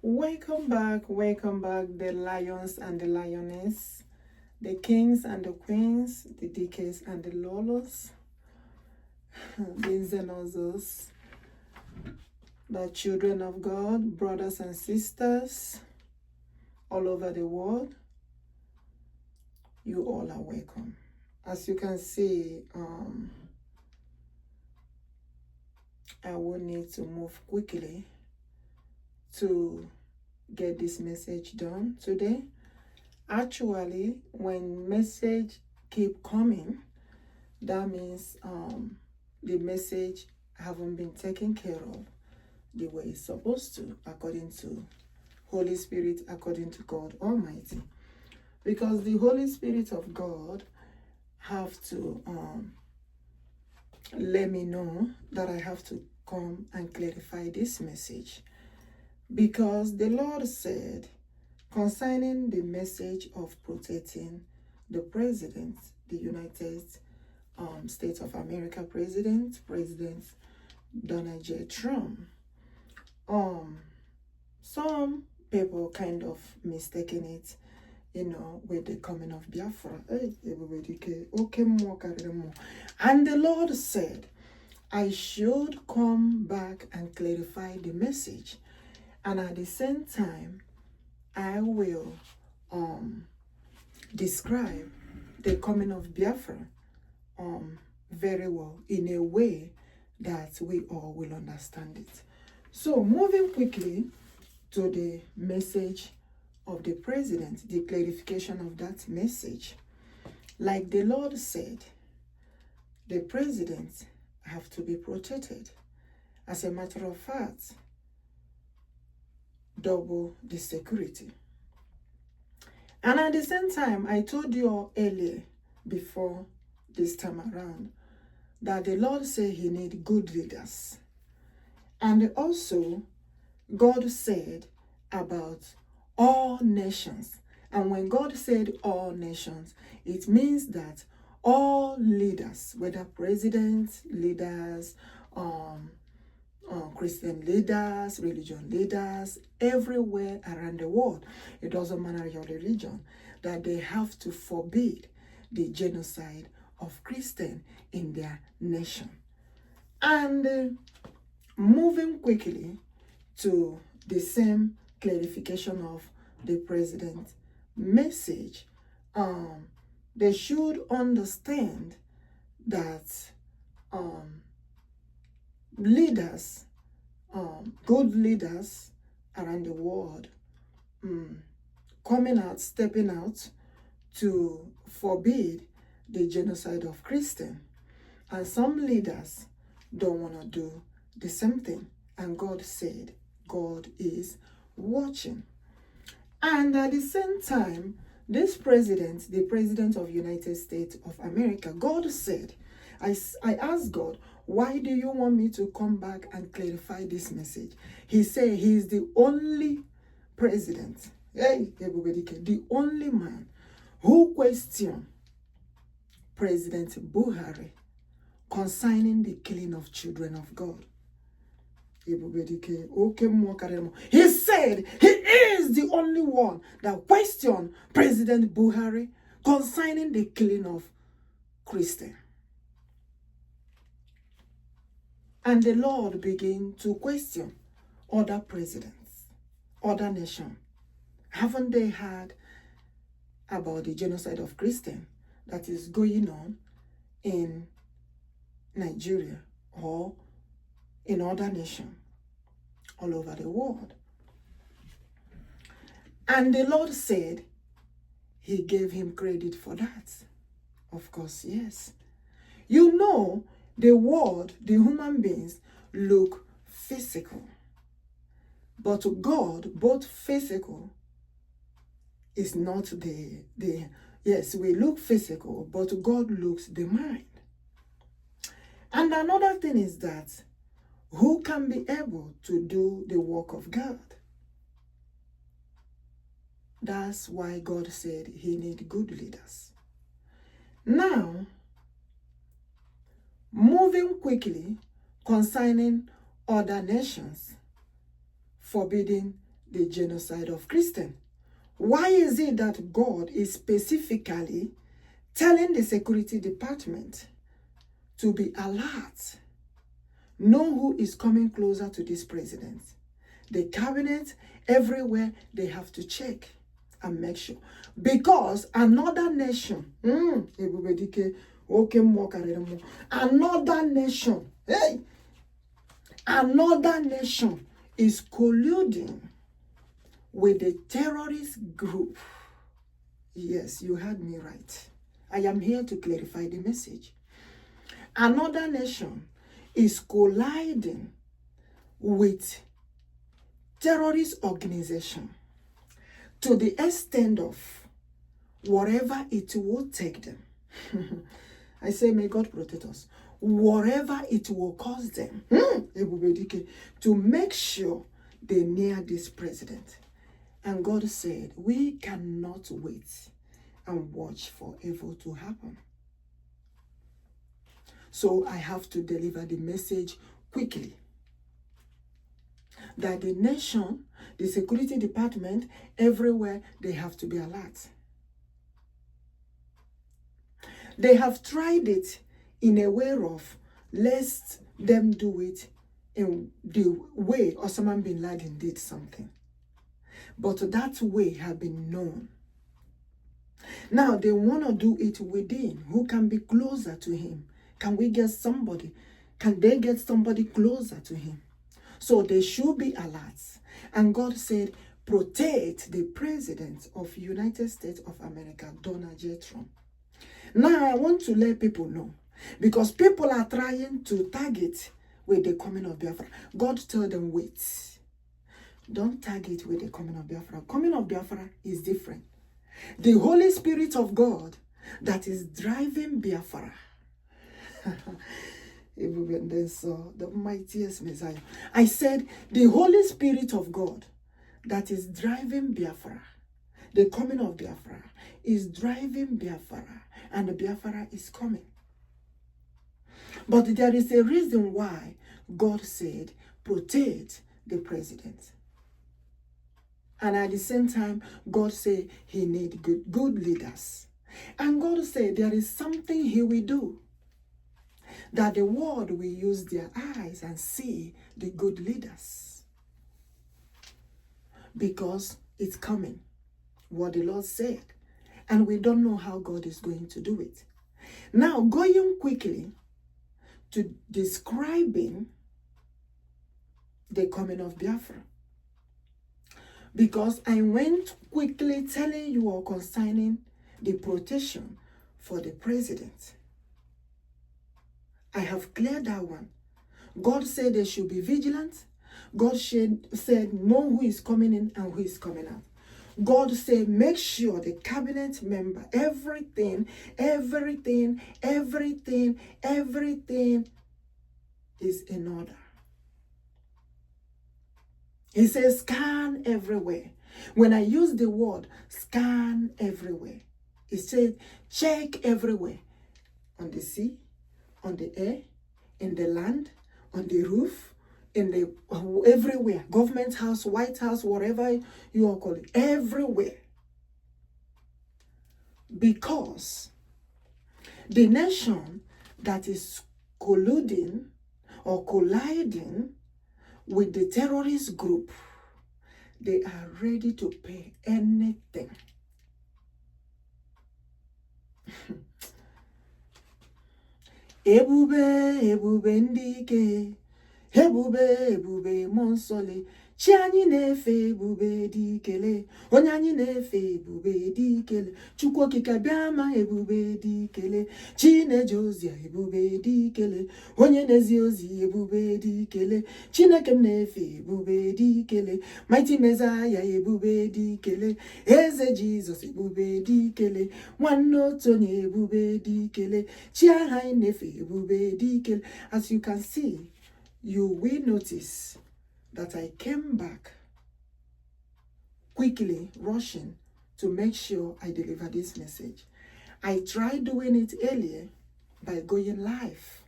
Welcome back, the lions and the lioness, the kings and the queens, the DKs and the lolos, the Zenozos, the children of God, brothers and sisters all over the world. You all are welcome. As you can see, I will need to move quickly to get this message done today. Actually, when message keep coming, that means the message haven't been taken care of the way it's supposed to, according to Holy Spirit, according to God Almighty. Because the Holy Spirit of God have to let me know that I have to come and clarify this message. Because the Lord said, concerning the message of protecting the president, the United States of America President Donald J. Trump, some people kind of mistaken it, with the coming of Biafra. Hey, ebubedike, and the Lord said, I should come back and clarify the message. And at the same time, I will describe the coming of Biafra very well, in a way that we all will understand it. So, moving quickly to the message of the president, the clarification of that message. Like the Lord said, the president have to be protected. As a matter of fact, double the security. And at the same time, I told you all earlier, before this time around, that the Lord said he need good leaders. And also, God said about all nations. And when God said all nations, it means that all leaders, whether presidents, leaders, Christian leaders, religion leaders, everywhere around the world, it doesn't matter your religion, that they have to forbid the genocide of Christians in their nation. And moving quickly to the same clarification of the president's message, they should understand that leaders, good leaders around the world, coming out, stepping out to forbid the genocide of Christians. And some leaders don't want to do the same thing. And God said, God is watching. And at the same time, this president, the president of United States of America, God said, I asked God, why do you want me to come back and clarify this message? He said he is the only president, the only man who questioned President Buhari concerning the killing of children of God. He said he is the only one that questioned President Buhari concerning the killing of Christians. And the Lord began to question other presidents, other nations. Haven't they heard about the genocide of Christians that is going on in Nigeria or in other nations all over the world? And the Lord said he gave him credit for that. Of course, yes. You know, the world, the human beings, look physical. But to God, both physical is not yes, we look physical, but God looks the mind. And another thing is that who can be able to do the work of God? That's why God said he needs good leaders. Now, moving quickly concerning other nations forbidding the genocide of Christians. Why is it that God is specifically telling the security department to be alert, know who is coming closer to this president? The cabinet, everywhere, they have to check and make sure. Because another nation, ebubedike, another nation, hey, another nation is colluding with the terrorist group. Yes, you heard me right. I am here to clarify the message. Another nation is colliding with terrorist organization to the extent of whatever it will take them. I say, may God protect us. Whatever it will cost them to make sure they near this president. And God said, we cannot wait and watch for evil to happen. So I have to deliver the message quickly. That the nation, the security department, everywhere, they have to be alert. They have tried it in a way of, lest them do it in the way Osama bin Laden did something. But that way has been known. Now they want to do it within. Who can be closer to him? Can we get somebody? Can they get somebody closer to him? So they should be alert. And God said, protect the president of United States of America, Donald J. Trump. Now I want to let people know, because people are trying to target with the coming of Biafra. God told them, wait. Don't target with the coming of Biafra. Coming of Biafra is different. The Holy Spirit of God that is driving Biafra. The mightiest Messiah. I said, the Holy Spirit of God that is driving Biafra, the coming of Biafra, is driving Biafra, and the Biafra is coming. But there is a reason why God said, protect the president. And at the same time, God said he needs good leaders. And God said there is something he will do, that the world will use their eyes and see the good leaders. Because it's coming, what the Lord said. And we don't know how God is going to do it. Now, going quickly to describing the coming of Biafra. Because I went quickly telling you all concerning the protection for the president. I have cleared that one. God said they should be vigilant. God said know who is coming in and who is coming out. God said make sure the cabinet member, everything is in order. He says scan everywhere. When I use the word scan everywhere, it says check everywhere. On the sea, on the air, in the land, on the roof, in the everywhere. Government house, White House, whatever you are calling, everywhere. Because the nation that is colluding or colliding with the terrorist group, they are ready to pay anything. Ebubedike, ebube monsole. Chi anyị na-efe ebubedikele, onye anyị na-efe ebubedikele, chukwuokikeabiama ebubedikele, chi na-eje ozi ebubedikele, onye na-ezi ozi ebubedikele, Chineke m na-efe ebubedikele, mighty Messiah ebubedikele, eze Jesus ebubedikele, nwanne otu onye ebubedikele, chi aha anyị na-efe ebubedikele. As you can see, you will notice that I came back quickly, rushing to make sure I deliver this message. I tried doing it earlier by going live,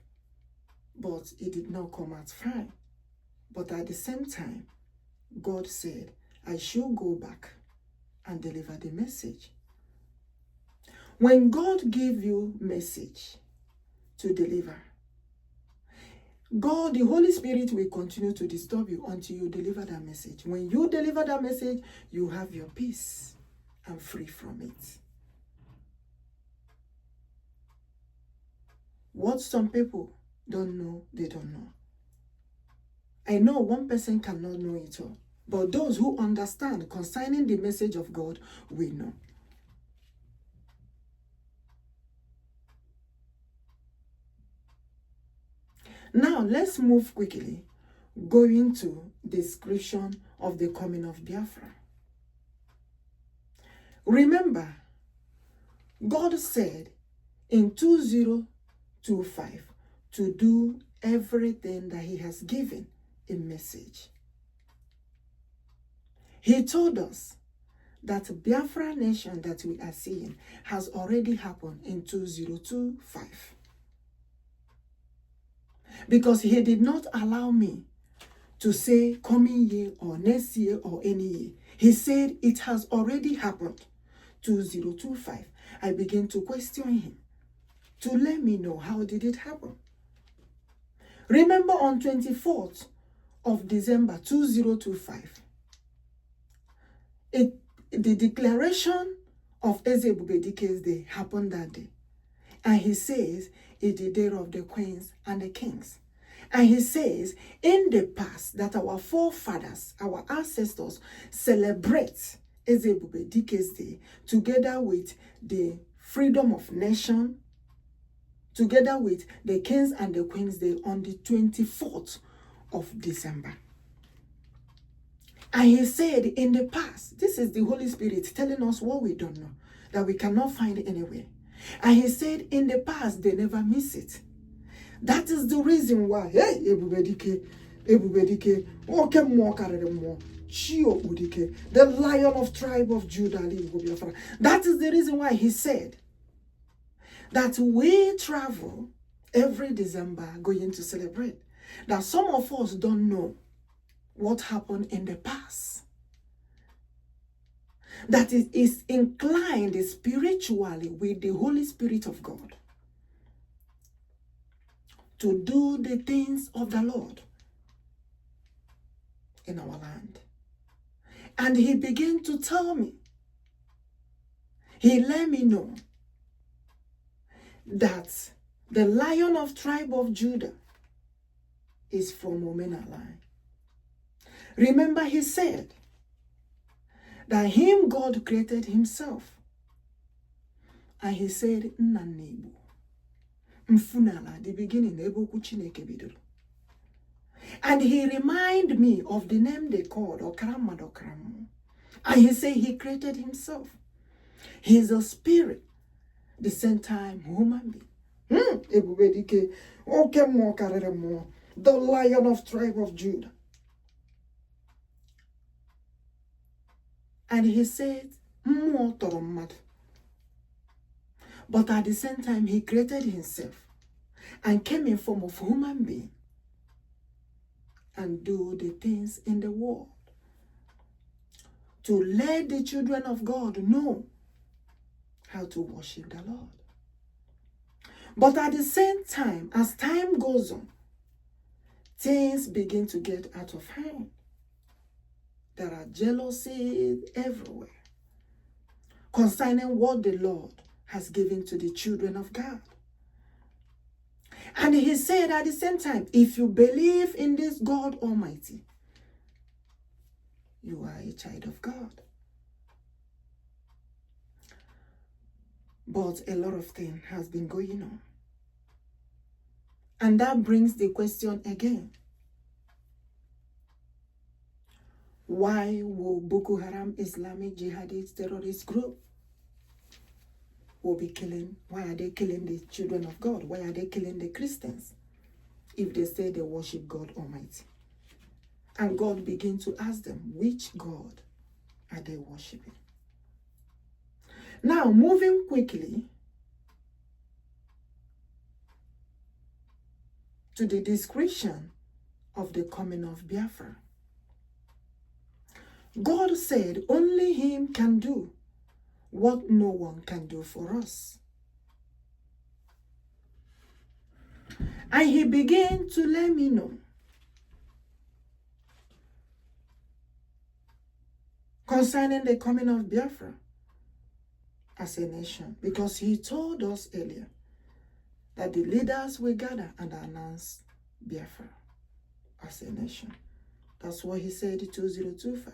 but it did not come out fine. But at the same time, God said, I should go back and deliver the message. When God gave you message to deliver, God, the Holy Spirit, will continue to disturb you until you deliver that message. When you deliver that message, you have your peace and free from it. What some people don't know, they don't know. I know one person cannot know it all, but those who understand concerning the message of God will know. Now, let's move quickly, going to description of the coming of Biafra. Remember, God said in 2025 to do everything that he has given a message. He told us that Biafra nation that we are seeing has already happened in 2025. Because he did not allow me to say coming year or next year or any year. He said it has already happened, 2025. I began to question him to let me know how did it happen. Remember on 24th of December 2025, the declaration of ebubedike's day happened that day. And he says, it's the day of the queens and the kings. And he says, in the past, that our forefathers, our ancestors, celebrate ebubedike's day together with the freedom of nation, together with the kings and the queens day on the 24th of December. And he said, in the past, this is the Holy Spirit telling us what we don't know, that we cannot find anywhere. And he said, in the past, they never miss it. That is the reason why, hey, ebubedike, the Lion of tribe of Judah, that is the reason why he said that we travel every December going to celebrate. That some of us don't know what happened in the past. That it is inclined spiritually with the Holy Spirit of God to do the things of the Lord in our land. And he began to tell me, he let me know that the Lion of tribe of Judah is from Omena line. Remember, he said that him God created himself. And he said, NNAMDI, mfunala, the beginning, and he reminded me of the name they called OKWUCHUKWU. And he said he created himself. He is a spirit, the same time human being. Ebubedike, the Lion of tribe of Judah. And he said, but at the same time, he created himself and came in form of human being and do the things in the world to let the children of God know how to worship the Lord. But at the same time, as time goes on, things begin to get out of hand. There are jealousies everywhere concerning what the Lord has given to the children of God. And he said at the same time, if you believe in this God Almighty, you are a child of God. But a lot of things has been going on. And that brings the question again. Why will Boko Haram Islamic jihadist terrorist group will be killing? Why are they killing the children of God? Why are they killing the Christians if they say they worship God Almighty? And God began to ask them, which God are they worshiping? Now, moving quickly to the description of the coming of Biafra. God said only him can do what no one can do for us. And he began to let me know concerning the coming of Biafra as a nation, because he told us earlier that the leaders will gather and announce Biafra as a nation. That's what he said in 2025.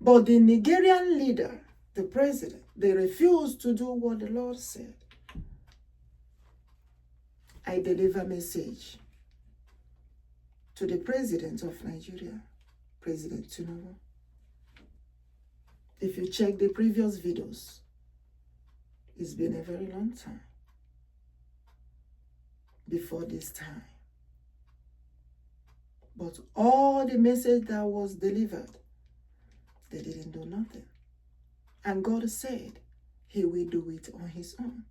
But the Nigerian leader, the president, they refused to do what the Lord said. I deliver a message to the president of Nigeria, President Tinubu. If you check the previous videos, it's been a very long time before this time. But all the message that was delivered, they didn't do nothing. And God said he will do it on his own.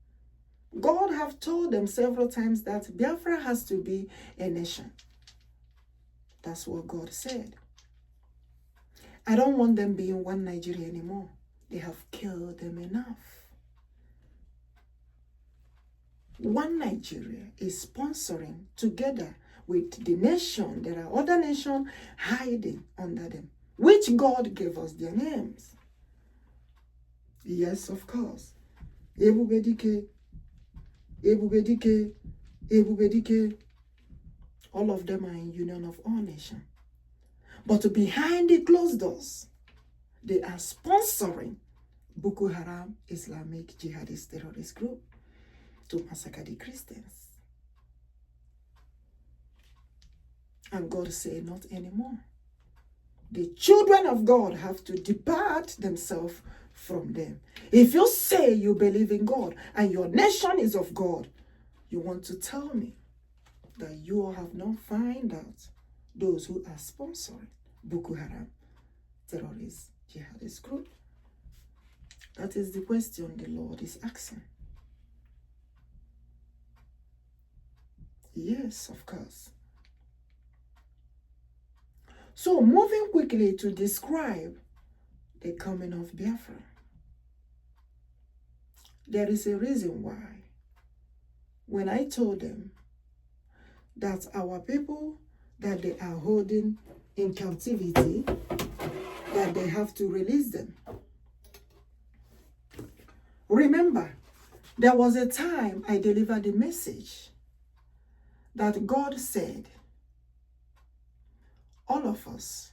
God have told them several times that Biafra has to be a nation. That's what God said. I don't want them being one Nigeria anymore. They have killed them enough. One Nigeria is sponsoring together with the nation. There are other nations hiding under them, which God gave us their names. Yes, of course. Ebubedike, Ebubedike, Ebubedike. All of them are in union of all nations. But behind the closed doors, they are sponsoring Boko Haram, Islamic jihadist terrorist group, to massacre the Christians. And God said, not anymore. The children of God have to depart themselves from them. If you say you believe in God and your nation is of God, you want to tell me that you have not found out those who are sponsoring Boko Haram terrorist jihadist group? That is the question the Lord is asking. Yes, of course. So, moving quickly to describe the coming of Biafra. There is a reason why. When I told them that our people that they are holding in captivity, that they have to release them. Remember, there was a time I delivered a message that God said, all of us,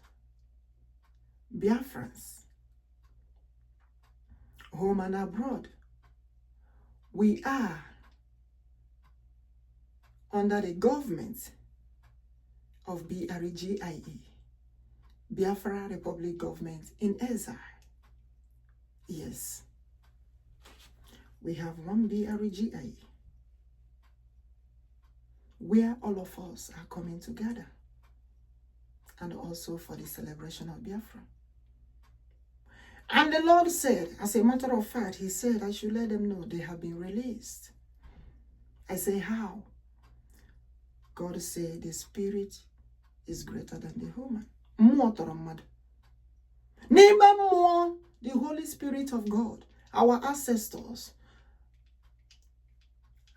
Biafrans, home and abroad, we are under the government of BRGIE, Biafra Republic Government in exile. Yes, we have one BRGIE, where all of us are coming together, and also for the celebration of Biafra. And the Lord said, as a matter of fact, he said, I should let them know they have been released. I say, how? God said, the spirit is greater than the human. The Holy Spirit of God, our ancestors,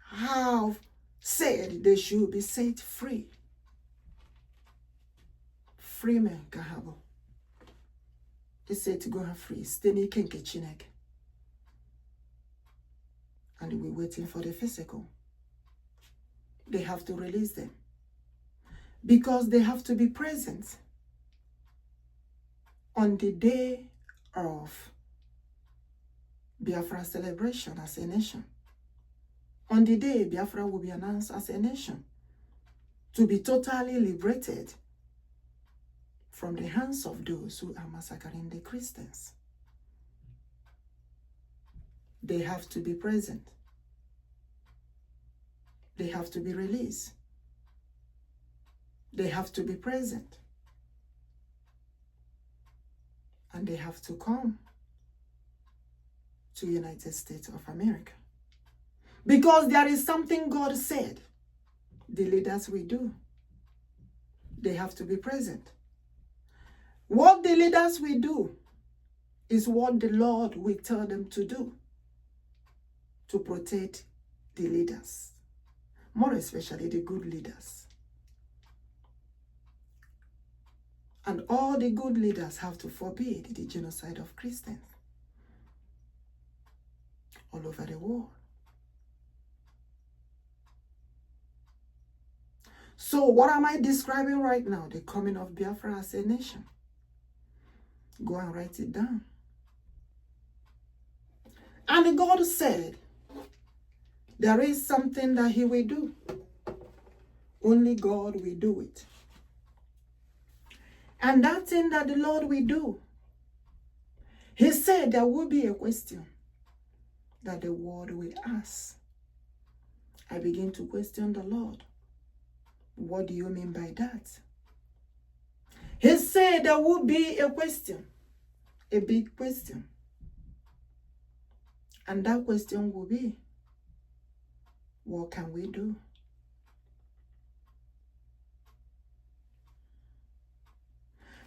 have said they should be set free. Free men can have. They said to go and free. And we're waiting for the physical. They have to release them, because they have to be present on the day of Biafra celebration as a nation. On the day Biafra will be announced as a nation, to be totally liberated from the hands of those who are massacring the Christians. They have to be present. They have to be released. They have to be present. And they have to come to United States of America. Because there is something God said the leaders will do. They have to be present. What the leaders will do is what the Lord will tell them to do to protect the leaders, more especially the good leaders. And all the good leaders have to forbid the genocide of Christians all over the world. So what am I describing right now? The coming of Biafra as a nation. Go and write it down. And God said, there is something that he will do. Only God will do it. And that thing that the Lord will do, he said there will be a question that the world will ask. I begin to question the Lord. What do you mean by that? He said there will be a question, a big question. And that question will be, what can we do?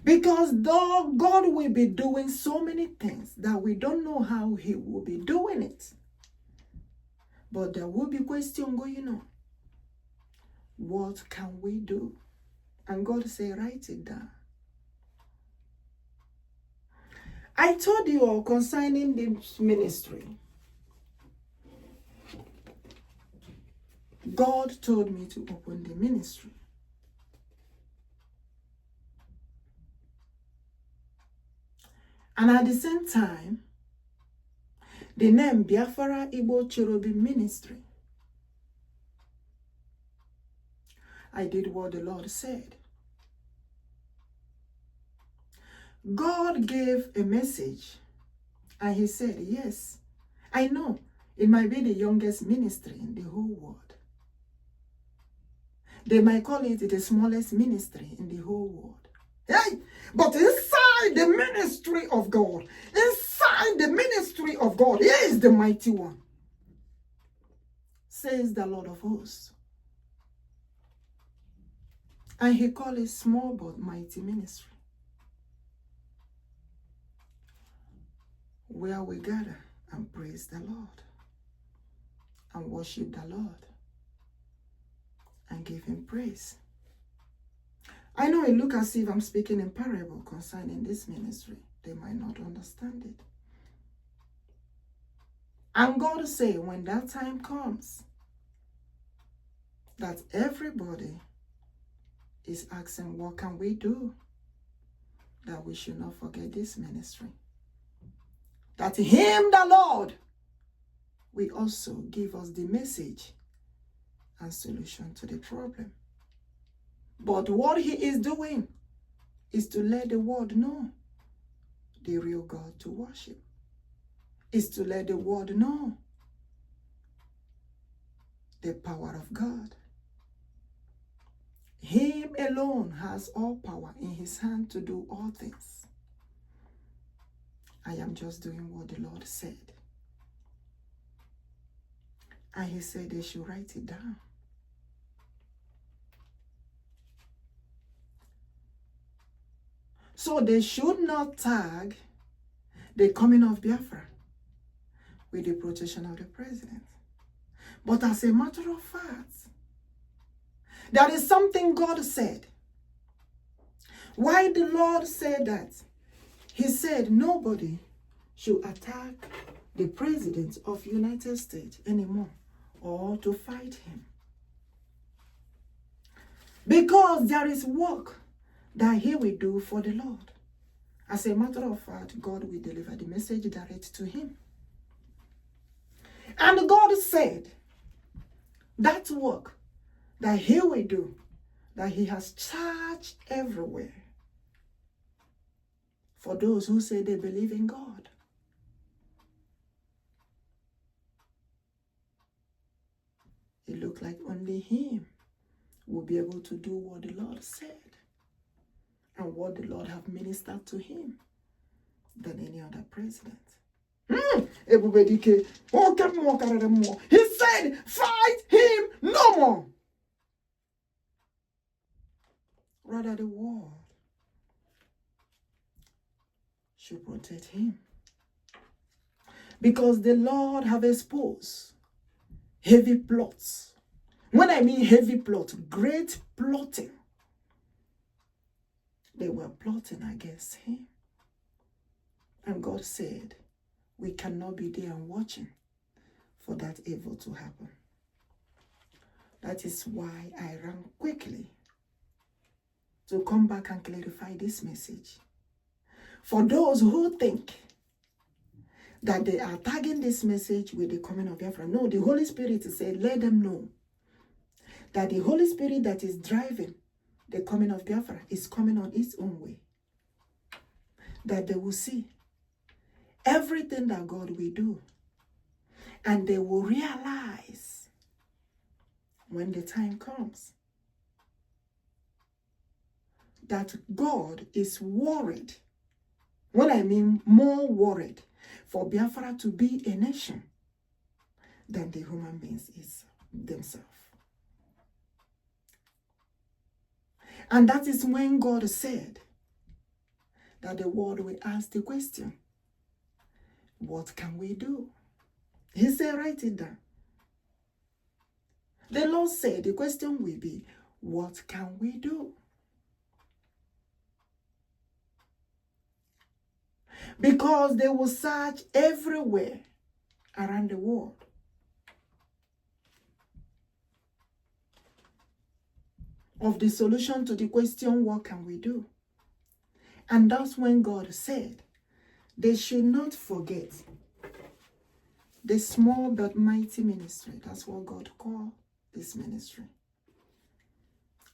Because though God will be doing so many things that we don't know how he will be doing it, but there will be question going on. What can we do? And God said, write it down. I told you all concerning this ministry. God told me to open the ministry. And at the same time, the name Biafra Igbo CHERUBIM Ministry. I did what the Lord said. God gave a message and he said, yes, I know it might be the youngest ministry in the whole world. They might call it the smallest ministry in the whole world. Hey, but inside the ministry of God, he is the mighty one, says the Lord of hosts. And he called it small but mighty ministry, where we gather and praise the Lord and worship the Lord and give him praise. I know it looks as if I'm speaking in parable concerning this ministry. They might not understand it. And God say, when that time comes, that everybody is asking, what can we do? That we should not forget this ministry. That him, the Lord, will also give us the message and solution to the problem. But what he is doing is to let the world know the real God to worship. Is to let the world know the power of God. Him alone has all power in his hand to do all things. I am just doing what the Lord said. And he said they should write it down. So they should not tag the coming of Biafra with the protection of the president. But as a matter of fact, there is something God said. Why the Lord said that? He said nobody should attack the president of the United States anymore or to fight him. Because there is work that he will do for the Lord. As a matter of fact, God will deliver the message direct to him. And God said that work that he will do, that he has charged everywhere for those who say they believe in God. It looked like only him will be able to do what the Lord said and what the Lord have ministered to him than any other president. Ebubedike, he said, fight him no more. Rather the world should protect him. Because the Lord have exposed heavy plots. When I mean heavy plot, great plotting. They were plotting against him. And God said, we cannot be there and watching for that evil to happen. That is why I ran quickly to come back and clarify this message. For those who think that they are tagging this message with the coming of Biafra, no, the Holy Spirit said, let them know that the Holy Spirit that is driving the coming of Biafra is coming on its own way. That they will see everything that God will do. And they will realize when the time comes that God is worried. When I mean more worried for Biafra to be a nation than the human beings is themselves. And that is when God said that the world will ask the question, what can we do? He said, write it down. The Lord said the question will be, what can we do? Because they will search everywhere around the world. Of the solution to the question, what can we do? And that's when God said, they should not forget the small but mighty ministry. That's what God called this ministry.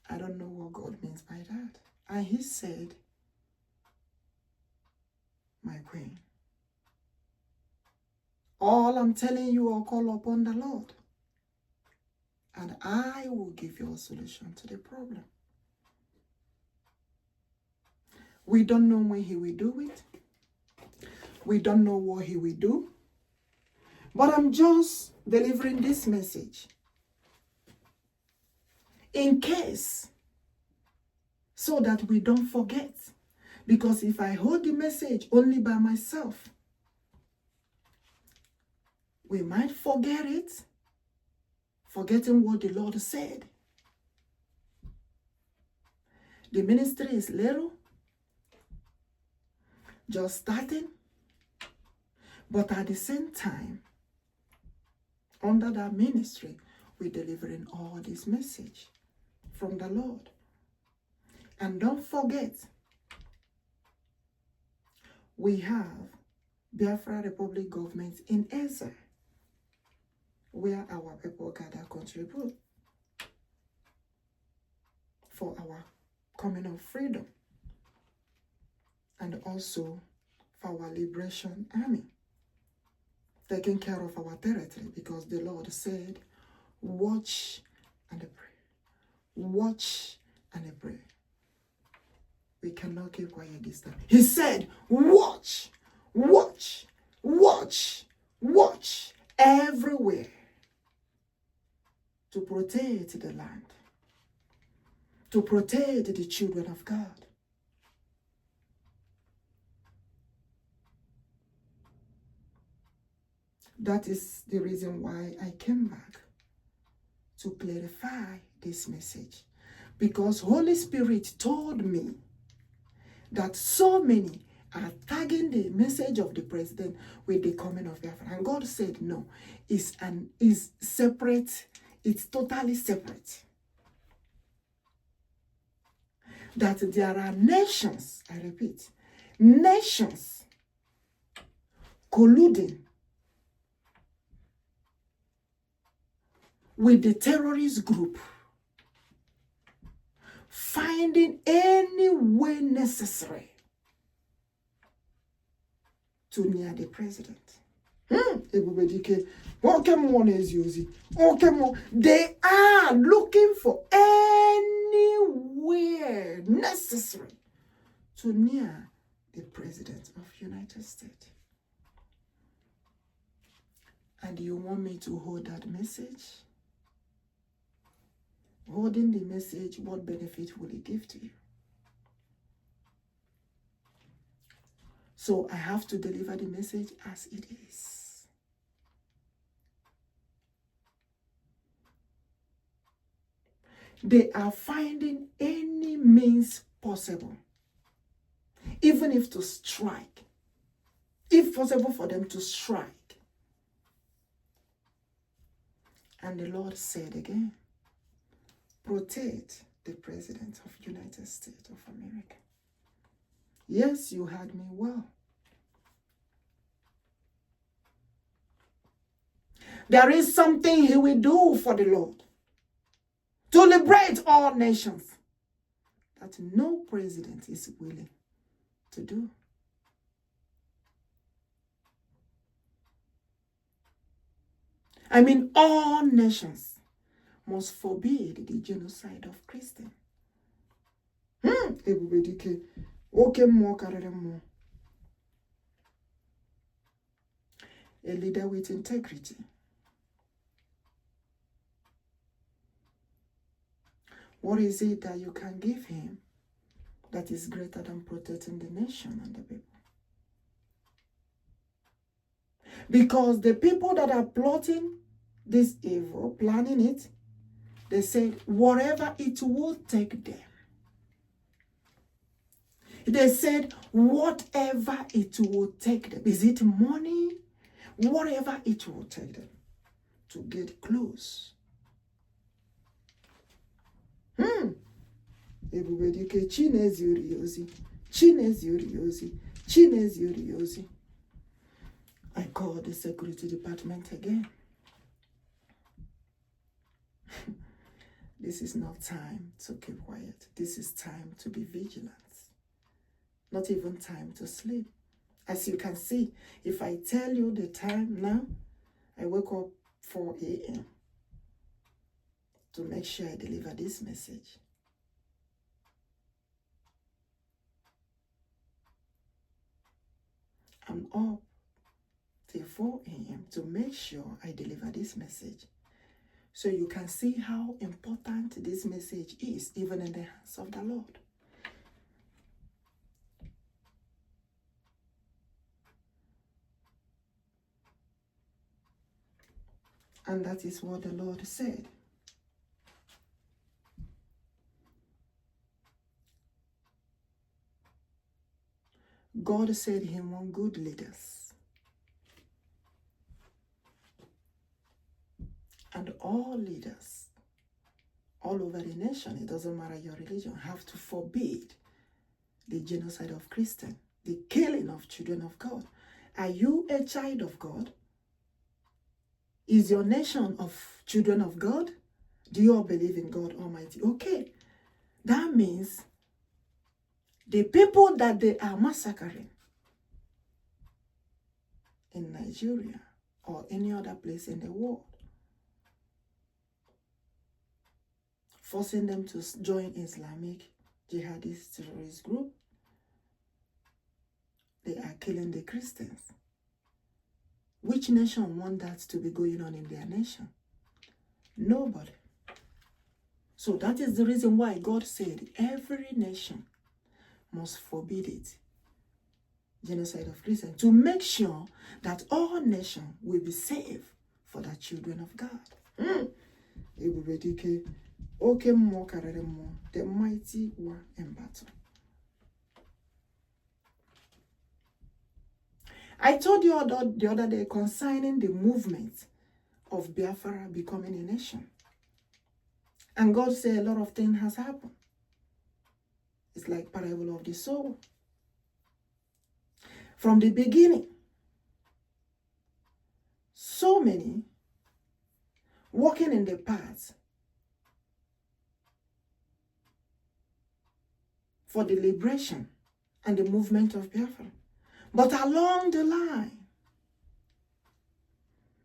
I don't know what God means by that. And he said, my queen, all I'm telling you are call upon the Lord, and I will give you a solution to the problem. We don't know when he will do it. We don't know what he will do. But I'm just delivering this message in case, so that we don't forget. Because if I hold the message only by myself, we might forget it, forgetting what the Lord said. The ministry is little, just starting, but at the same time, under that ministry, we're delivering all this message from the Lord. And don't forget, we have Biafra Republic government in exile, where our people gather contribute for our coming of freedom and also for our liberation army, taking care of our territory, because the Lord said, watch and pray. Watch and pray. We cannot keep quiet this time. He said, watch, watch, watch, watch everywhere to protect the land, to protect the children of God. That is the reason why I came back to clarify this message. Because Holy Spirit told me that so many are tagging the message of the president with the coming of Biafra. And God said, no, it's separate. It's totally separate. That there are nations, I repeat, nations colluding with the terrorist group, finding any way necessary to near the president. Ebubedike, they are looking for anywhere necessary to near the president of the United States. And you want me to hold that message? Holding the message, what benefit will it give to you? So I have to deliver the message as it is. They are finding any means possible, even if to strike, if possible for them to strike. And the Lord said again, protect the President of the United States of America. Yes, you heard me well. There is something he will do for the Lord to liberate all nations that no president is willing to do. I mean, all nations must forbid the genocide of Christians. Ebubedike, okemmo kareremmo. A leader with integrity. What is it that you can give him that is greater than protecting the nation and the people? Because the people that are plotting this evil, planning it, they said, whatever it will take them. They said, whatever it will take them. Is it money? Whatever it will take them to get close. Ebubedike, Chinezi Uriozi, Chinezi Uriozi, Chinezi Uriozi. I call the security department again. This is not time to keep quiet. This is time to be vigilant. Not even time to sleep. As you can see, if I tell you the time now, I wake up 4 a.m. to make sure I deliver this message. I'm up till 4 a.m. to make sure I deliver this message. So you can see how important this message is, even in the hands of the Lord. And that is what the Lord said. God said he wants good leaders. And all leaders, all over the nation, it doesn't matter your religion, have to forbid the genocide of Christians, the killing of children of God. Are you a child of God? Is your nation of children of God? Do you all believe in God Almighty? Okay. That means the people that they are massacring in Nigeria or any other place in the world, forcing them to join Islamic jihadist terrorist group, they are killing the Christians. Which nation want that to be going on in their nation? Nobody. So that is the reason why God said every nation must forbid it, genocide of Christians, to make sure that all nations will be safe for the children of God. Ebubedike, okemmo kareremmo, the mighty one in battle. I told you the other day concerning the movement of Biafra becoming a nation. And God said a lot of things has happened. It's like parable of the soul. From the beginning, so many walking in the path for the liberation and the movement of Biafra. But along the line,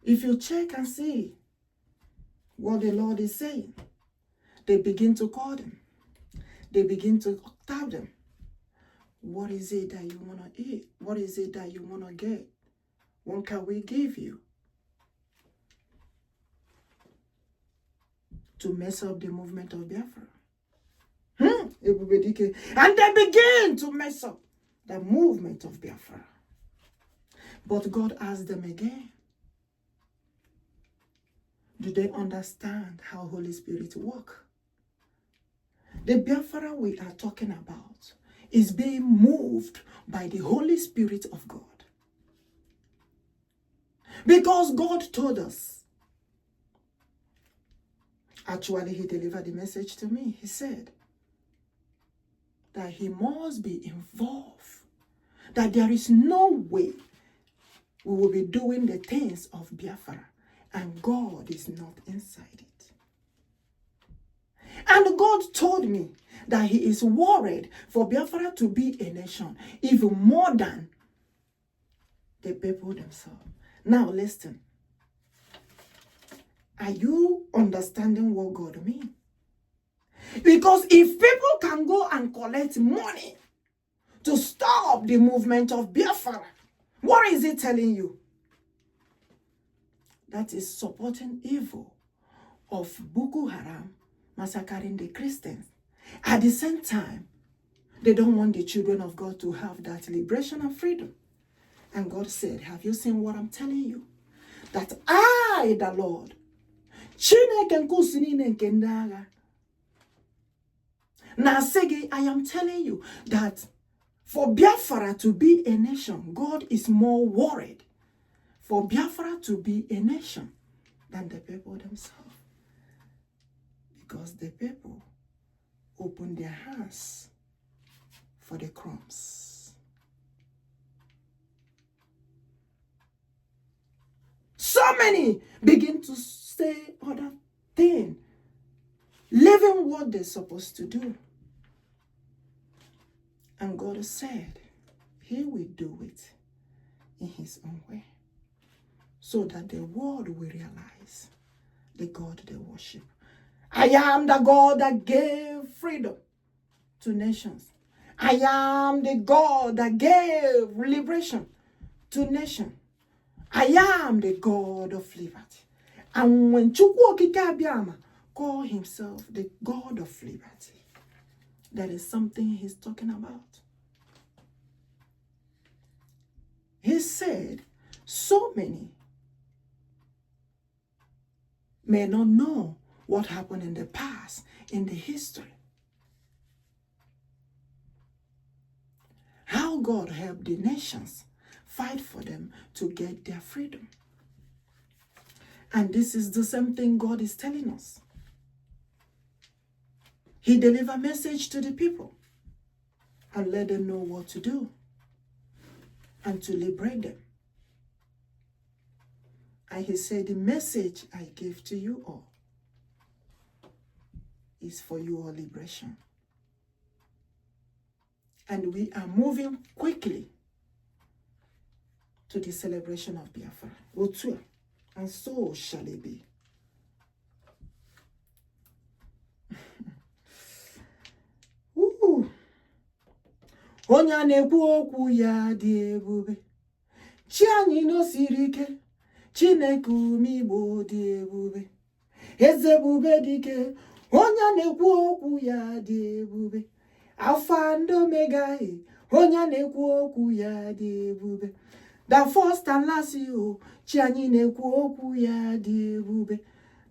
if you check and see what the Lord is saying, they begin to call them. They begin to tell them, what is it that you want to eat? What is it that you want to get? What can we give you? To mess up the movement of Biafra. And they begin to mess up the movement of Biafra. But God asked them again, do they understand how Holy Spirit works? The Biafra we are talking about is being moved by the Holy Spirit of God. Because God told us, actually he delivered the message to me. He said that he must be involved, that there is no way we will be doing the things of Biafra and God is not inside it. And God told me that he is worried for Biafra to be a nation even more than the people themselves. Now listen. Are you understanding what God means? Because if people can go and collect money to stop the movement of Biafra, what is it telling you? That is supporting evil of Boko Haram massacring the Christians. At the same time, they don't want the children of God to have that liberation and freedom. And God said, have you seen what I'm telling you? That I, the Lord, I am telling you that for Biafra to be a nation, God is more worried for Biafra to be a nation than the people themselves. Because the people open their hands for the crumbs. So many begin to say other things, living what they're supposed to do. And God said, he will do it in his own way, so that the world will realize the God they worship. I am the God that gave freedom to nations. I am the God that gave liberation to nations. I am the God of liberty. And when chukwuokikeabiama called himself the God of liberty, that is something he's talking about. He said, so many may not know what happened in the past, in the history. How God helped the nations fight for them to get their freedom. And this is the same thing God is telling us. He delivered a message to the people and let them know what to do and to liberate them. And he said, the message I give to you all is for your liberation. And we are moving quickly to the celebration of Biafra. Otua, and so shall it be. Onye na-ekwu okwu ya dị ebube. Chi anyị nosiri ike. Chineke umigbo dị ebube. Eze ebubedike. Onye na-ekwu okwu ya dị ebube. Alpha and Omega. Onye na-ekwu okwu ya dị ebube. The first and last you. Chi anyị na-ekwu okwu ya dị ebube.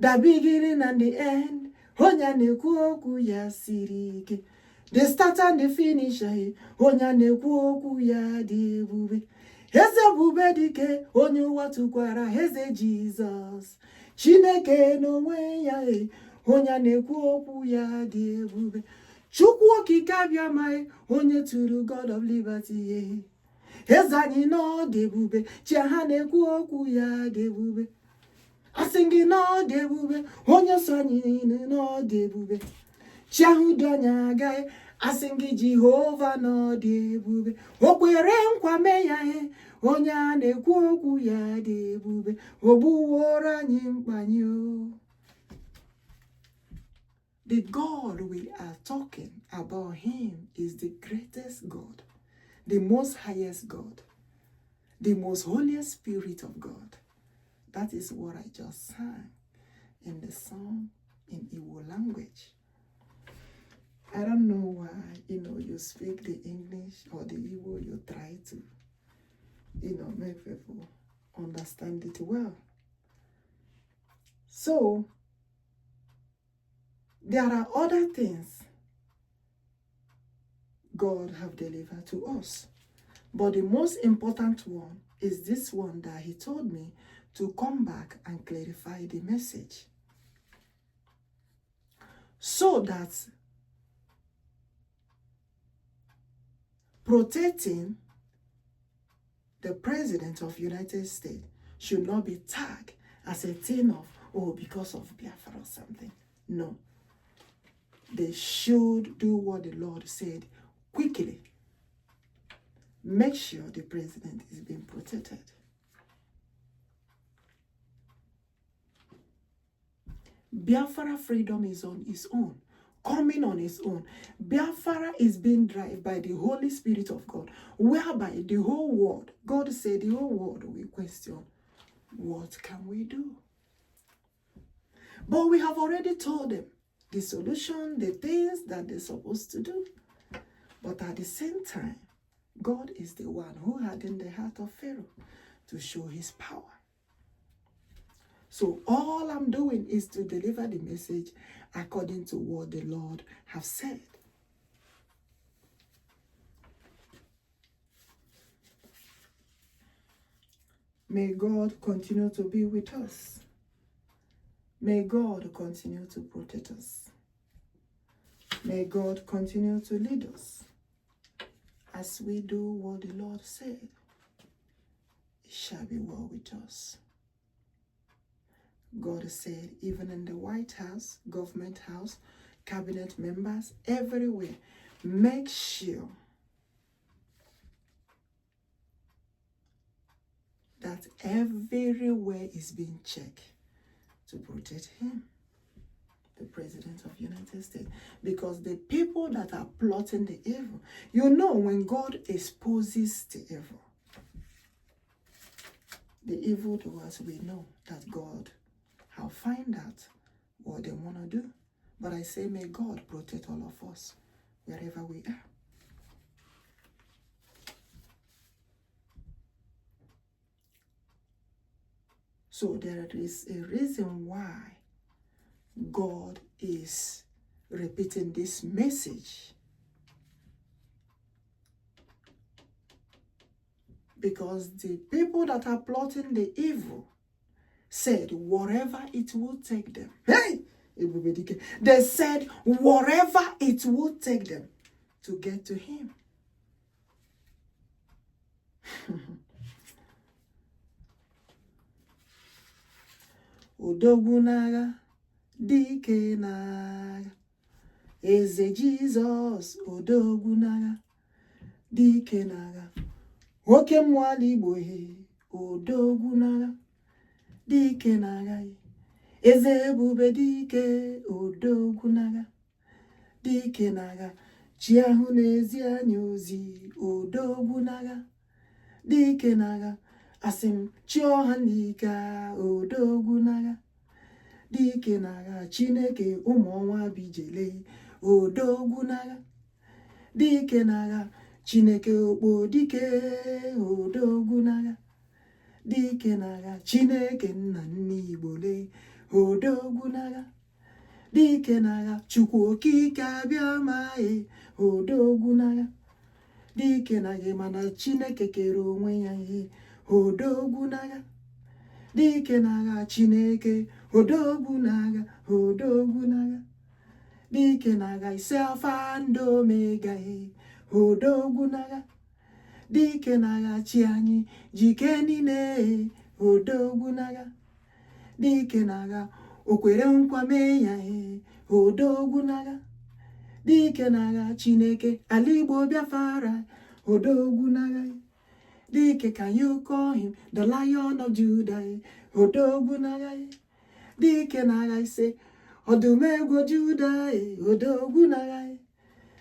The beginning and the end. Onye na-ekwu okwu ya siri ike. The start and the finish, onye na-ekwu okwu ya dị ebube. Eze ebubedike, onye ụwa tụkwara eze Jizọs. Chineke n'onwe ya, onye na-ekwu okwu ya dị ebube. Chukwuokikeabiama, onye tụrụ God of Liberty. Eze anyị nọ dị ebube, chi ha na-ekwu okwu ya dị ebube. Asị gị nọ dị ebube, onye so anyị nọ dị ebube. Chiahudonya agaghị asị gị Jehova nọ dị ebube. O kwere nkwa mee ya onye a na-ekwu okwu ya dị ebube. O gbuworo anyị mkpanye o. The God we are talking about him is the greatest God, the most highest God, the most holiest Spirit of God. That is what I just sang in the song in Igbo language. I don't know why, you speak the English or the Igbo, you try to, make people understand it well. So, there are other things God have delivered to us. But the most important one is this one that he told me to come back and clarify the message. So that protecting the President of the United States should not be tagged as a thing of, oh, because of Biafra or something. No. They should do what the Lord said quickly. Make sure the president is being protected. Biafra freedom is on its own, coming on its own. Biafra is being driven by the Holy Spirit of God, whereby the whole world, God said the whole world will question, what can we do? But we have already told them the solution, the things that they're supposed to do. But at the same time, God is the one who hardened the heart of Pharaoh to show his power. So all I'm doing is to deliver the message according to what the Lord has said. May God continue to be with us. May God continue to protect us. May God continue to lead us as we do what the Lord said. It shall be well with us. God said, even in the White House, government house, cabinet members, everywhere, make sure that everywhere is being checked to protect him, the President of the United States. Because the people that are plotting the evil, when God exposes the evildoers, we know that God have find out what they want to do. But I say, may God protect all of us wherever we are. So there is a reason why God is repeating this message. Because the people that are plotting the evil said whatever it will take them. Hey! Ebubedike. They said whatever it will take them to get to him. Odogwu naga, dike naga. Eze Jesus, odogwu naga, dike naga. Oke mwali Igbo he, odogwu naga, dike naga. Eze ebubedike, odogwu naga, dike naga. Chi ahụ n'ezi anya ozi, odogwu naga, dike naga. Asim chi ọha n'ike, odogwu naga, dike naga. Chineke ụmụ ọnwa bijele, odogwu naga, dike naga. Chineke okpo dike, odogwu naga, dike naga. Chineke nna nne Igbo le, odogwu naga, dike naga. chukwuokikeabiama, odogwu naga, dike naga. Mana Chineke kere onwe ya ihe, odogwu naga, dike naga. Chineke odogwu naga, odogwu naga, dike naga. Ise alfa and omega, odogwu naga, dike naga. Chi anyị jike niile, odogwu naga, dike naga. Okwere nkwa mee ya, odogwu naga, dike naga. Chineke ala Igbo Biafra, odogwu naga, dike. Can you call him the Lion of Judah, odogwu naga, dike naga. Ise ọdụm egwu Judah, odogwu naga,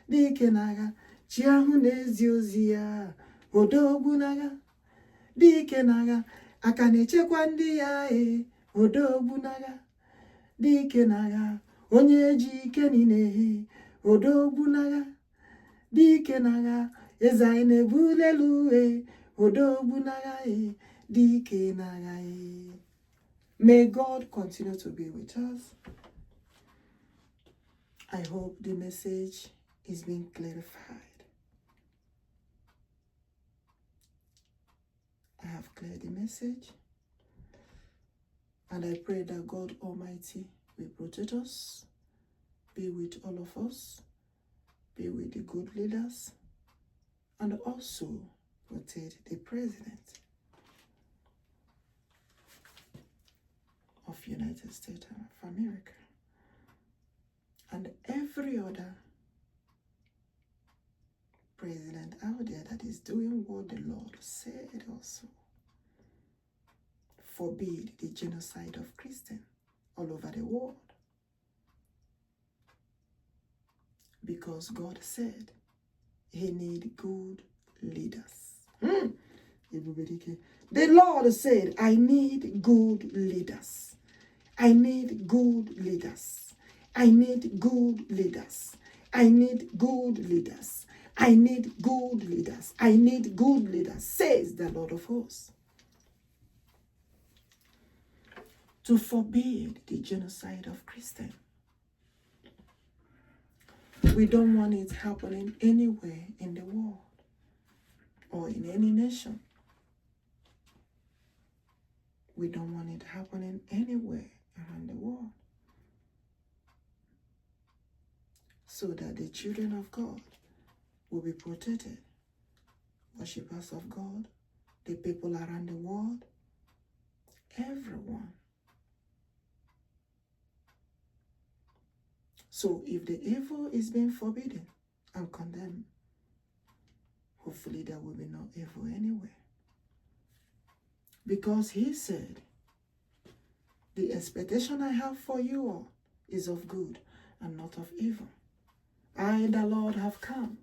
dike naga. Chi ahụ n'ezi ozi ya, odogwu naga, dike naga. Aka na-echekwa ndị ya, odogwu naga, dike naga. Onye ji ike niile, Odogwu naga, dike naga, ezaine bulelue, Odogwu naga, dike naga. May God continue to be with us. I hope the message is being clarified. I have cleared the message. And I pray that God Almighty will protect us, be with all of us, be with the good leaders, and also protect the President of United States of America and every other president out there that is doing what the Lord said also. Forbid the genocide of Christians all over the world. Because God said he needs good leaders. Ebubedike. The Lord said, I need good leaders. I need good leaders. I need good leaders. I need good leaders. I need good leaders. I need good leaders, says the Lord of hosts. To forbid the genocide of Christians. We don't want it happening anywhere in the world or in any nation. We don't want it happening anywhere around the world. So that the children of God will be protected. Worshippers of God, the people around the world, everyone. So if the evil is being forbidden and condemned, hopefully there will be no evil anywhere. Because he said, the expectation I have for you all is of good and not of evil. I, the Lord, have come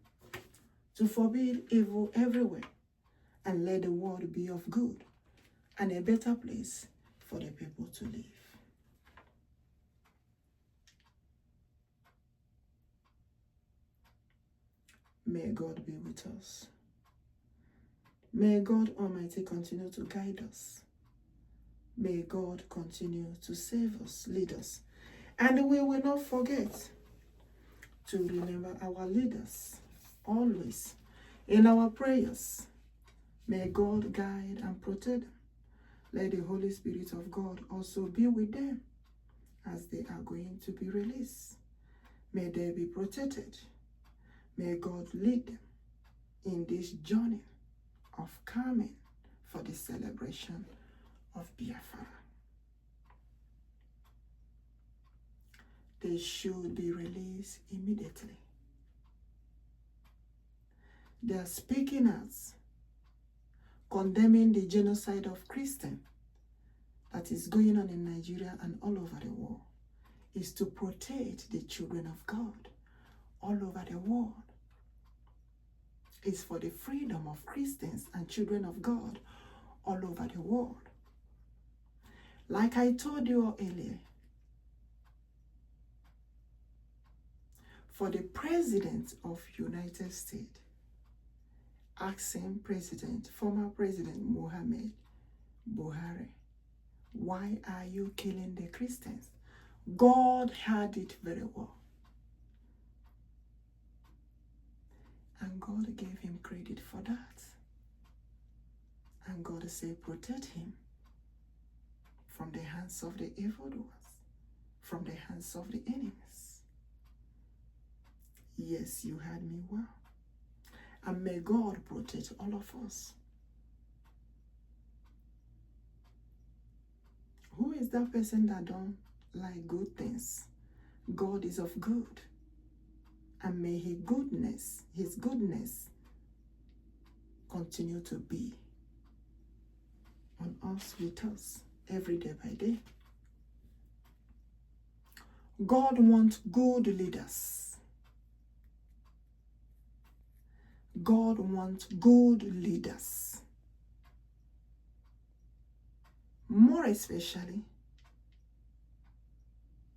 to forbid evil everywhere and let the world be of good and a better place for the people to live. May God be with us. May God Almighty continue to guide us. May God continue to save us, lead us. And we will not forget to remember our leaders always in our prayers. May God guide and protect them. Let the Holy Spirit of God also be with them as they are going to be released. May they be protected. May God lead them in this journey of coming for the celebration of Biafra. They should be released immediately. They are speaking out, condemning the genocide of Christians that is going on in Nigeria and all over the world. Is to protect the children of God all over the world. It's for the freedom of Christians and children of God all over the world. Like I told you earlier, for the President of United States, asking former President Muhammad Buhari, why are you killing the Christians? God heard it very well. And God gave him credit for that. And God said, protect him from the hands of the evildoers, from the hands of the enemies. Yes, you heard me well. And may God protect all of us. Who is that person that don't like good things? God is of good. And may his goodness continue to be on us, with us, every day by day. God wants good leaders. God wants good leaders. More especially,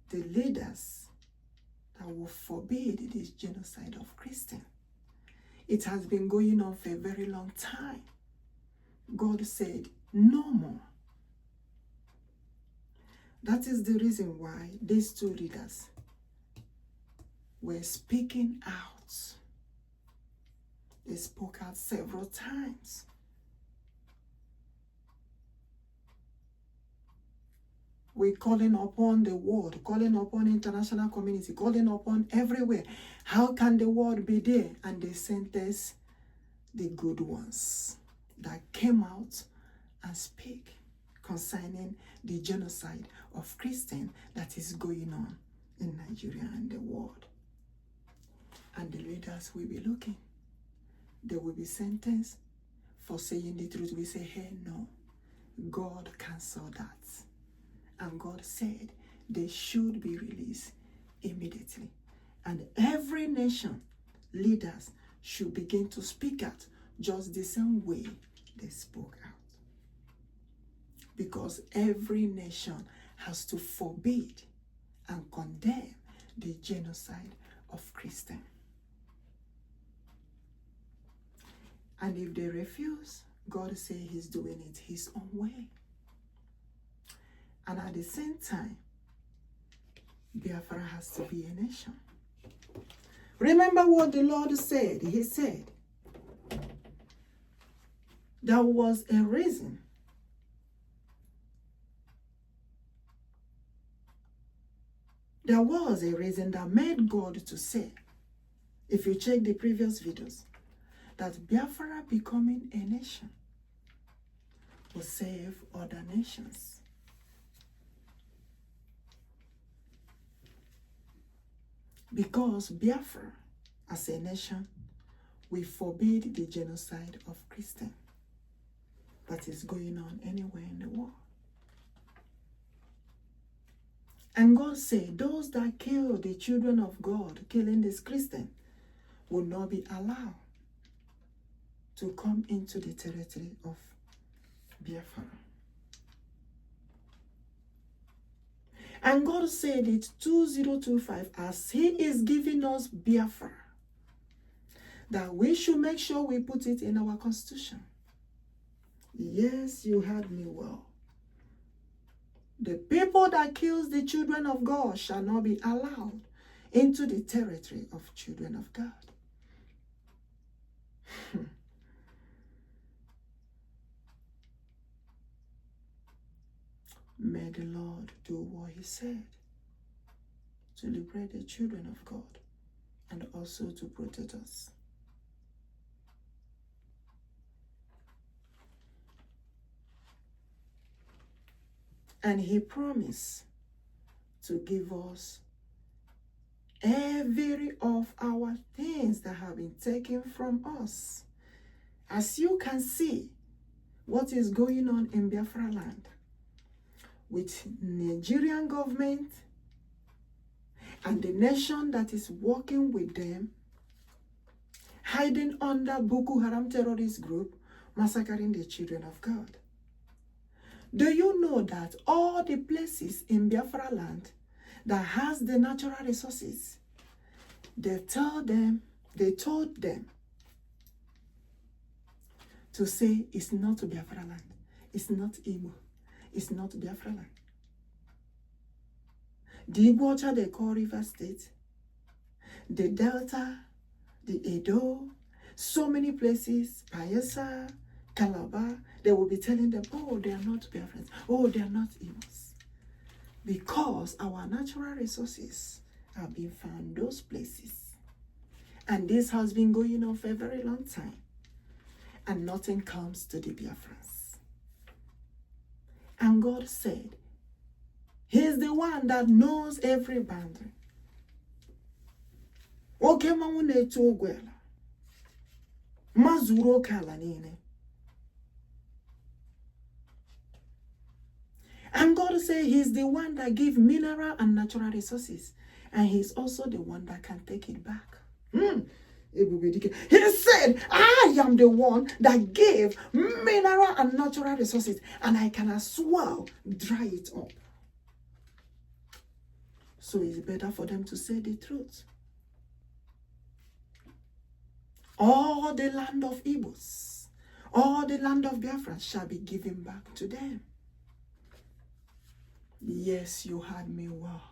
the leaders that will forbid this genocide of Christians. It has been going on for a very long time. God said, no more. That is the reason why these two leaders were speaking out. They spoke out several times. We're calling upon the world, calling upon international community, calling upon everywhere. How can the world be there? And they sentence the good ones that came out and speak concerning the genocide of Christians that is going on in Nigeria and the world. And the leaders will be looking. They will be sentenced for saying the truth. We say, hey, no. God canceled that. And God said they should be released immediately. And every nation leaders should begin to speak out just the same way they spoke out. Because every nation has to forbid and condemn the genocide of Christians. And if they refuse, God says he's doing it his own way. And at the same time, Biafra has to be a nation. Remember what the Lord said. He said, there was a reason. There was a reason that made God to say, if you check the previous videos, that Biafra becoming a nation will save other nations. Because Biafra, as a nation, will forbid the genocide of Christians that is going on anywhere in the world. And God said, those that kill the children of God, killing these Christians, will not be allowed to come into the territory of Biafra. And God said it 2025, as he is giving us Biafra, that we should make sure we put it in our constitution. Yes, you heard me well. The people that kills the children of God shall not be allowed into the territory of children of God. May the Lord do what he said to liberate the children of God and also to protect us. And he promised to give us every of our things that have been taken from us. As you can see, what is going on in Biafra land with Nigerian government and the nation that is working with them, hiding under Boko Haram terrorist group, massacring the children of God. Do you know that all the places in Biafra land that has the natural resources, they told them to say it's not Biafra land, it's not Igbo, it's not Biafra land. The Igbo they call River State, the Delta, the Edo, so many places, Bayelsa, Calabar, they will be telling them, oh, they are not Biafrans, oh, they are not Igbos. Because our natural resources have been found those places. And this has been going on for a very long time. And nothing comes to the Biafrans. And God said, he's the one that knows every boundary. Mazuro kala nine. And God said he's the one that gives mineral and natural resources. And he's also the one that can take it back. Ebubedike. He said, I am the one that gave mineral and natural resources. And I can as well dry it up. So it's better for them to say the truth. All the land of Igbos, all the land of Biafra shall be given back to them. Yes, you heard me well.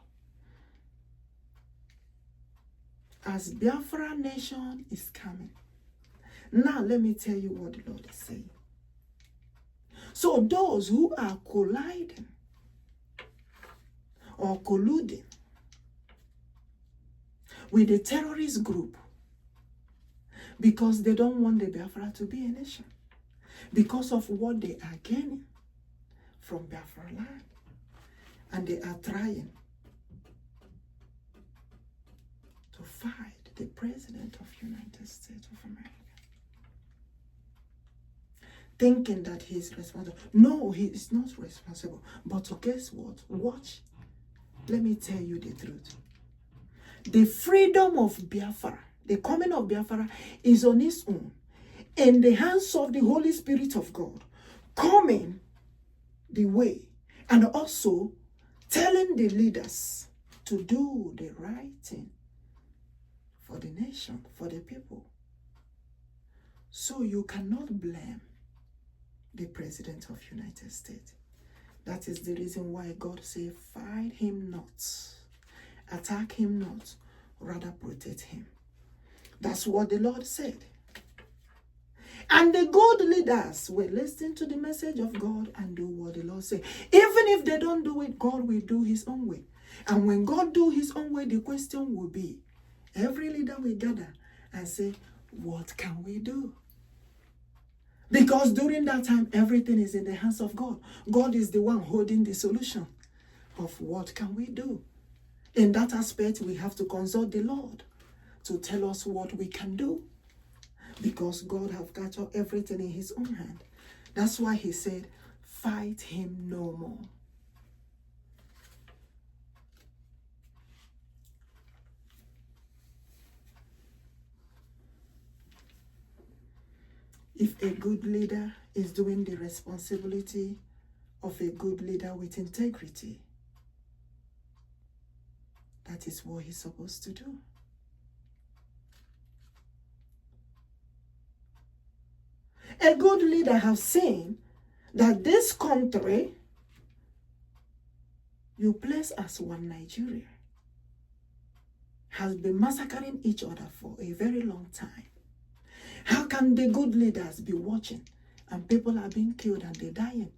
As Biafra nation is coming. Now let me tell you what the Lord is saying. So those who are colliding or colluding with the terrorist group because they don't want the Biafra to be a nation, because of what they are gaining from Biafra land, and they are trying to fight the President of the United States of America, thinking that he is responsible. No, he is not responsible. But guess what? Watch. Let me tell you the truth. The freedom of Biafra, the coming of Biafra, is on its own, in the hands of the Holy Spirit of God, coming the way, and also telling the leaders to do the right thing for the nation, for the people. So you cannot blame the President of the United States. That is the reason why God said, fight him not, attack him not, rather protect him. That's what the Lord said. And the good leaders will listen to the message of God and do what the Lord said. Even if they don't do it, God will do his own way. And when God do his own way, the question will be, every leader will gather and say, what can we do? Because during that time, everything is in the hands of God. God is the one holding the solution of what can we do. In that aspect, we have to consult the Lord to tell us what we can do. Because God has got everything in his own hand. That's why he said, fight him no more. If a good leader is doing the responsibility of a good leader with integrity, that is what he's supposed to do. A good leader has seen that this country you place as one Nigeria has been massacring each other for a very long time. How can the good leaders be watching and people are being killed and they're dying?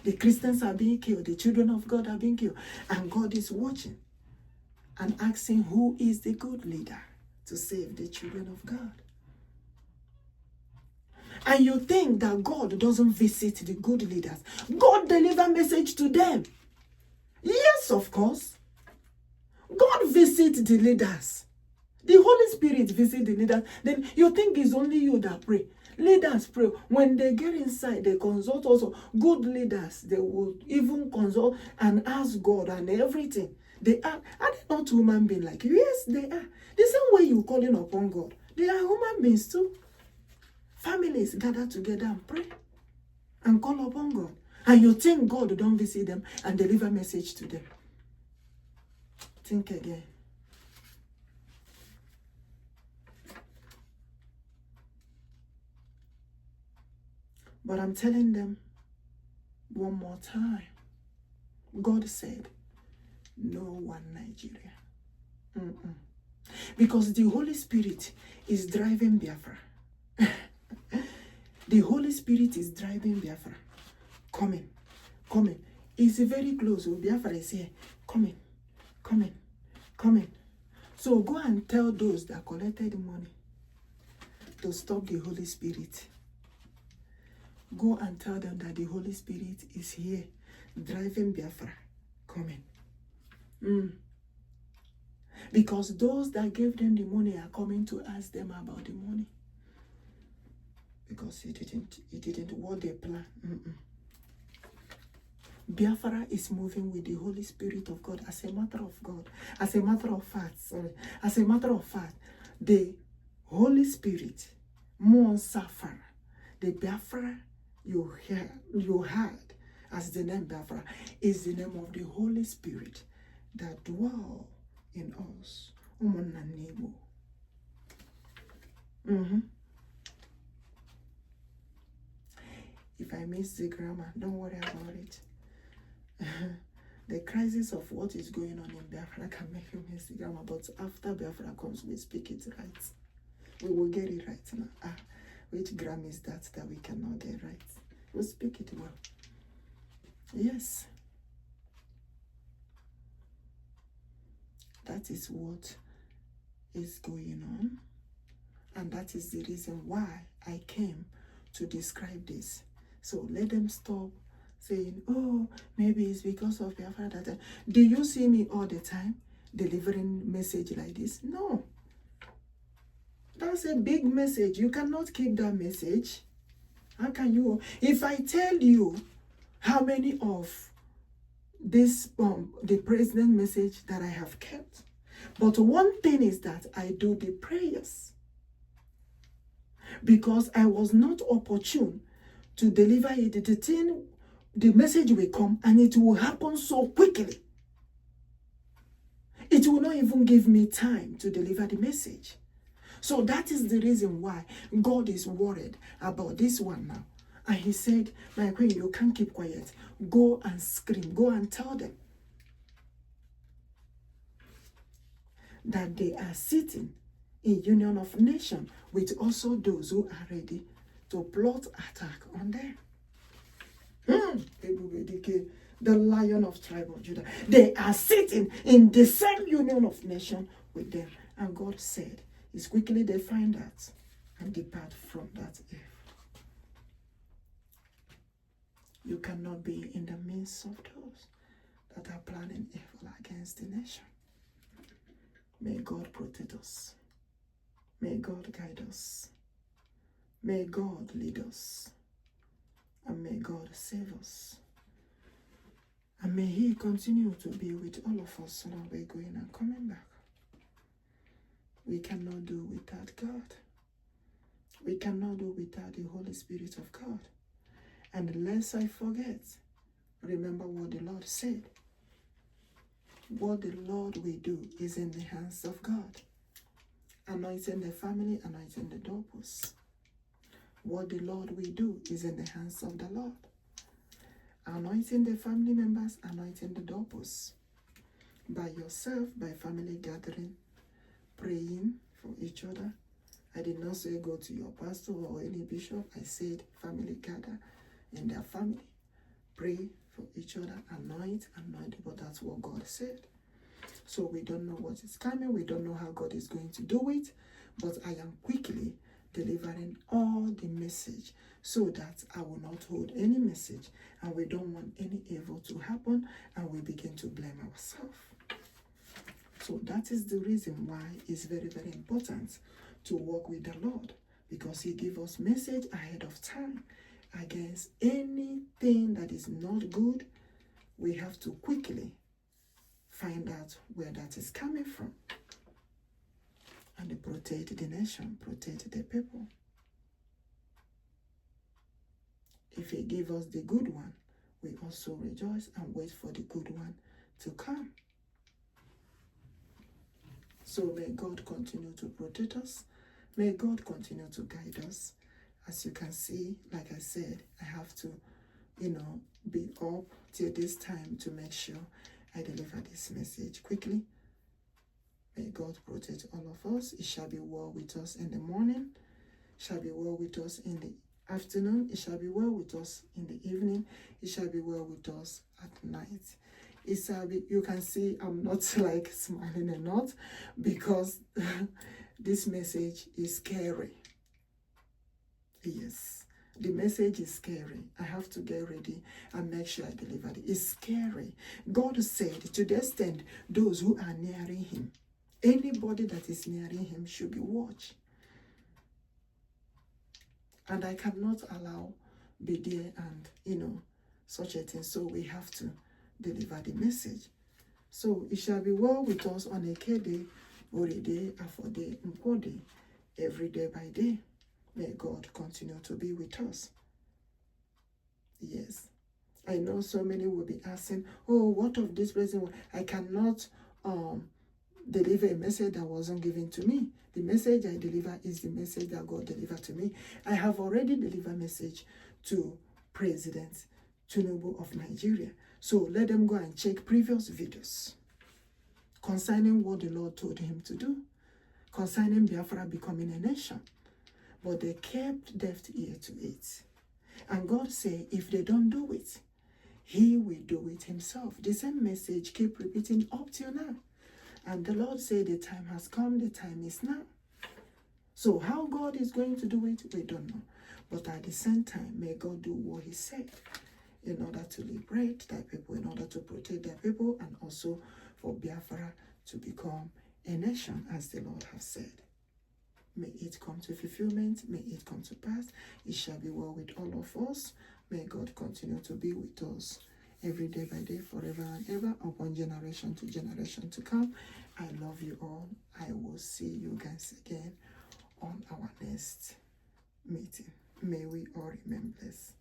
The Christians are being killed, the children of God are being killed, and God is watching and asking who is the good leader to save the children of God. And you think that God doesn't visit the good leaders. God delivers message to them. Yes, of course. God visits the leaders. The Holy Spirit visits the leaders. Then you think it's only you that pray. Leaders pray. When they get inside, they consult also. Good leaders, they will even consult and ask God and everything. They are they not human beings like you? Yes, they are. The same way you calling upon God. They are human beings too. Families gather together and pray and call upon God. And you think God don't visit them and deliver message to them. Think again. But I'm telling them one more time. God said, no one Nigeria. Because the Holy Spirit is driving Biafra. The Holy Spirit is driving Biafra. Coming. It's very close. Biafra is here. Coming. So go and tell those that collected the money to stop the Holy Spirit. Go and tell them that the Holy Spirit is here, driving Biafra. Coming. Because those that gave them the money are coming to ask them about the money. Because it didn't what they plan. Biafra is moving with the Holy Spirit of God as a matter of God. As a matter of fact, the Holy Spirit, more suffer. The Biafra you heard as the name Biafra is the name of the Holy Spirit that dwell in us. Igbo. If I miss the grammar, don't worry about it. The crisis of what is going on in Biafra can make you miss the grammar, but after Biafra comes, we speak it right. We will get it right now. Which grammar is that we cannot get right? We'll speak it well. Yes. That is what is going on. And that is the reason why I came to describe this. So let them stop saying, oh, maybe it's because of Biafra that. Do you see me all the time delivering message like this? No. That's a big message. You cannot keep that message. How can you? If I tell you how many of this the president message that I have kept, but one thing is that I do the prayers because I was not opportune to deliver it. The message will come and it will happen so quickly. It will not even give me time to deliver the message. So that is the reason why God is worried about this one now. And he said, my queen, you can't keep quiet. Go and scream. Go and tell them that they are sitting in union of nation with also those who are ready to plot attack on them. Ebubedike, the Lion of tribe of Judah. They are sitting in the same union of nation with them. And God said, it's quickly they find out and depart from that evil. You cannot be in the midst of those that are planning evil against the nation. May God protect us. May God guide us. May God lead us. And may God save us. And may He continue to be with all of us on our way going and coming back. We cannot do without God. We cannot do without the Holy Spirit of God. And lest I forget, remember what the Lord said. What the Lord will do is in the hands of God. Anointing the family, anointing the doorposts. What the Lord will do is in the hands of the Lord. Anointing the family members, anointing the doorposts. By yourself, by family gathering, praying for each other. I did not say go to your pastor or any bishop. I said family gather in their family. Pray for each other, anoint, but that's what God said. So we don't know what is coming. We don't know how God is going to do it. But I am quickly delivering all the message so that I will not hold any message. And we don't want any evil to happen. And we begin to blame ourselves. So that is the reason why it's very, very important to walk with the Lord. Because He gives us message ahead of time. Against anything that is not good, we have to quickly find out where that is coming from. And protect the nation, protect the people. If He gives us the good one, we also rejoice and wait for the good one to come. So may God continue to protect us. May God continue to guide us. As you can see, like I said, I have to, be up till this time to make sure I deliver this message quickly. May God protect all of us. It shall be well with us in the morning. It shall be well with us in the afternoon. It shall be well with us in the evening. It shall be well with us at night. It shall be, you can see I'm not like smiling a lot because this message is scary. Yes, the message is scary. I have to get ready and make sure I deliver it. It's scary. God said to the extent those who are nearing Him, anybody that is nearing Him should be watched. And I cannot allow be there and, such a thing. So we have to deliver the message. So it shall be well with us on a day, or a day, after day, day, every day by day. May God continue to be with us. Yes. I know so many will be asking, oh, what of this person? I cannot deliver a message that wasn't given to me. The message I deliver is the message that God delivered to me. I have already delivered a message to President Tinubu of Nigeria. So let them go and check previous videos concerning what the Lord told him to do, concerning Biafra becoming a nation. But they kept deaf ear to it. And God said, if they don't do it, he will do it himself. The same message keep repeating up till now. And the Lord said, the time has come, the time is now. So how God is going to do it, we don't know. But at the same time, may God do what he said in order to liberate their people, in order to protect their people, and also for Biafra to become a nation, as the Lord has said. May it come to fulfillment. May it come to pass. It shall be well with all of us. May God continue to be with us every day by day, forever and ever, upon generation to generation to come. I love you all. I will see you guys again on our next meeting. May we all remain blessed.